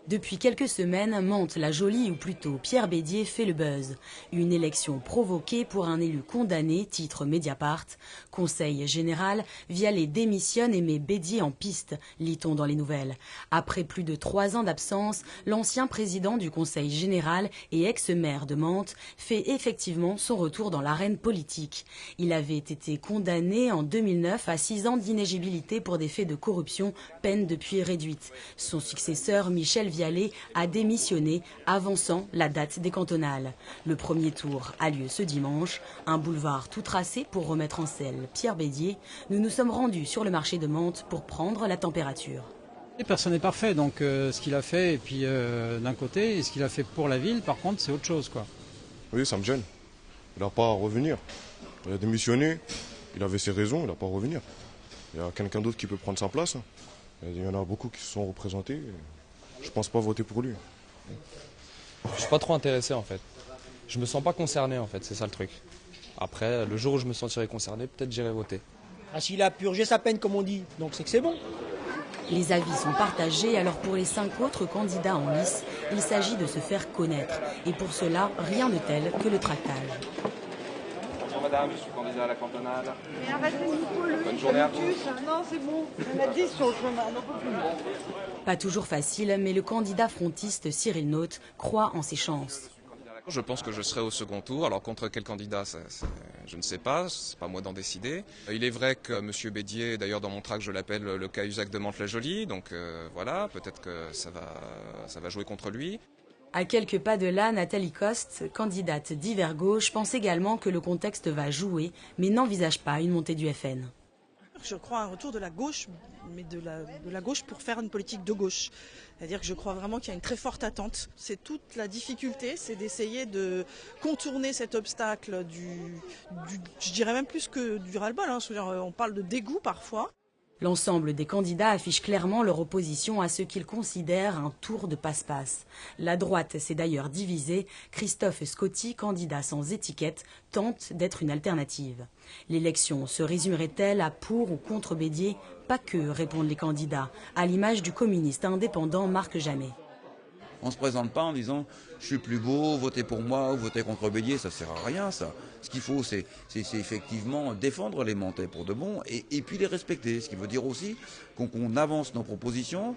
Depuis quelques semaines, Mantes-la-Jolie, ou plutôt Pierre Bédier, fait le buzz. Une élection provoquée pour un élu condamné, titre Mediapart. Conseil général, Vialet démissionne et met Bédier en piste, lit-on dans les nouvelles. Après plus de 3 ans d'absence, l'ancien président du Conseil général et ex-maire de Mantes fait effectivement son retour dans l'arène politique. Il avait été condamné en 2009 à 6 ans d'inéligibilité pour des faits de corruption, peine depuis réduite. Son successeur, Michel Vialet, a démissionné, avançant la date des cantonales. Le premier tour a lieu ce dimanche. Un boulevard tout tracé pour remettre en selle Pierre Bédier. Nous nous sommes rendus sur le marché de Mantes pour prendre la température. Personne n'est parfait, donc ce qu'il a fait, et puis d'un côté, et ce qu'il a fait pour la ville, par contre, c'est autre chose, quoi. Oui, ça me gêne. Il n'a pas à revenir. Il a démissionné, il avait ses raisons, il n'a pas à revenir. Il y a quelqu'un d'autre qui peut prendre sa place. Il y en a beaucoup qui se sont représentés. Je pense pas voter pour lui. Je suis pas trop intéressé en fait. Je me sens pas concerné en fait, c'est ça le truc. Après, le jour où je me sentirai concerné, peut-être j'irai voter. Ah, s'il a purgé sa peine comme on dit, donc c'est que c'est bon. Les avis sont partagés, alors pour les 5 autres candidats en lice, il s'agit de se faire connaître. Et pour cela, rien de tel que le tractage. Bonjour madame, je suis candidat à la cantonale. Mais arrêtez Nico, le Bonne journée à vous. Non, c'est bon. On a 10 sur le chemin, on n'en peut plus. Pas toujours facile, mais le candidat frontiste Cyril Naute croit en ses chances. Je pense que je serai au second tour. Alors contre quel candidat, je ne sais pas, c'est pas moi d'en décider. Il est vrai que M. Bédier, d'ailleurs dans mon tract je l'appelle le Cahuzac de Mantes-la-Jolie, donc voilà, peut-être que ça va jouer contre lui. À quelques pas de là, Nathalie Coste, candidate d'Hiver Gauche, pense également que le contexte va jouer, mais n'envisage pas une montée du FN. Je crois à un retour de la gauche, mais de la gauche pour faire une politique de gauche. C'est-à-dire que je crois vraiment qu'il y a une très forte attente. C'est toute la difficulté, c'est d'essayer de contourner cet obstacle je dirais même plus que du ras-le-bol, hein. On parle de dégoût parfois. L'ensemble des candidats affiche clairement leur opposition à ce qu'ils considèrent un tour de passe-passe. La droite s'est d'ailleurs divisée. Christophe Scotti, candidat sans étiquette, tente d'être une alternative. L'élection se résumerait-elle à pour ou contre Bédier? Pas que, répondent les candidats, à l'image du communiste indépendant Marc Jamet. On ne se présente pas en disant « je suis plus beau, votez pour moi ou votez contre Bédier », ça ne sert à rien ça. Ce qu'il faut c'est effectivement défendre les Mantais pour de bon et puis les respecter. Ce qui veut dire aussi qu'on avance nos propositions,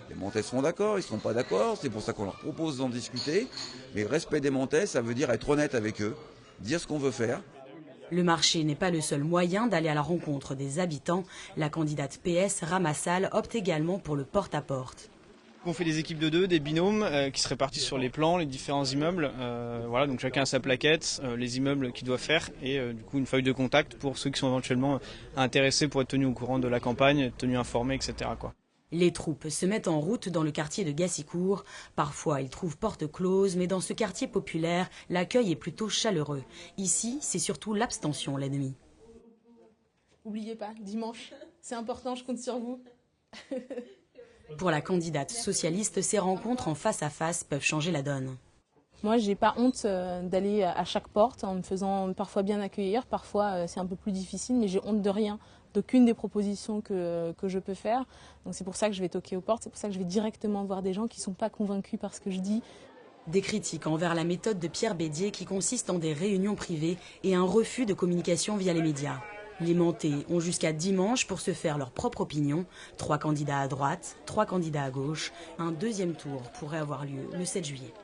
les Mantais seront d'accord, ils ne seront pas d'accord, c'est pour ça qu'on leur propose d'en discuter. Mais le respect des Mantais, ça veut dire être honnête avec eux, dire ce qu'on veut faire. Le marché n'est pas le seul moyen d'aller à la rencontre des habitants. La candidate PS, Ramassal, opte également pour le porte-à-porte. On fait des équipes de 2, des binômes qui se répartissent sur les plans, les différents immeubles. Voilà, donc chacun a sa plaquette, les immeubles qu'il doit faire et du coup une feuille de contact pour ceux qui sont éventuellement intéressés pour être tenus au courant de la campagne, tenus informés, etc. quoi. Les troupes se mettent en route dans le quartier de Gassicourt. Parfois, ils trouvent porte close, mais dans ce quartier populaire, l'accueil est plutôt chaleureux. Ici, c'est surtout l'abstention l'ennemi. N'oubliez pas, dimanche, c'est important, je compte sur vous. Pour la candidate socialiste, ces rencontres en face à face peuvent changer la donne. Moi, j'ai pas honte d'aller à chaque porte en me faisant parfois bien accueillir. Parfois, c'est un peu plus difficile, mais j'ai honte de rien, d'aucune des propositions que je peux faire. Donc c'est pour ça que je vais toquer aux portes, c'est pour ça que je vais directement voir des gens qui ne sont pas convaincus par ce que je dis. Des critiques envers la méthode de Pierre Bédier qui consiste en des réunions privées et un refus de communication via les médias. Les Mantais ont jusqu'à dimanche pour se faire leur propre opinion. 3 candidats à droite, 3 candidats à gauche. Un deuxième tour pourrait avoir lieu le 7 juillet.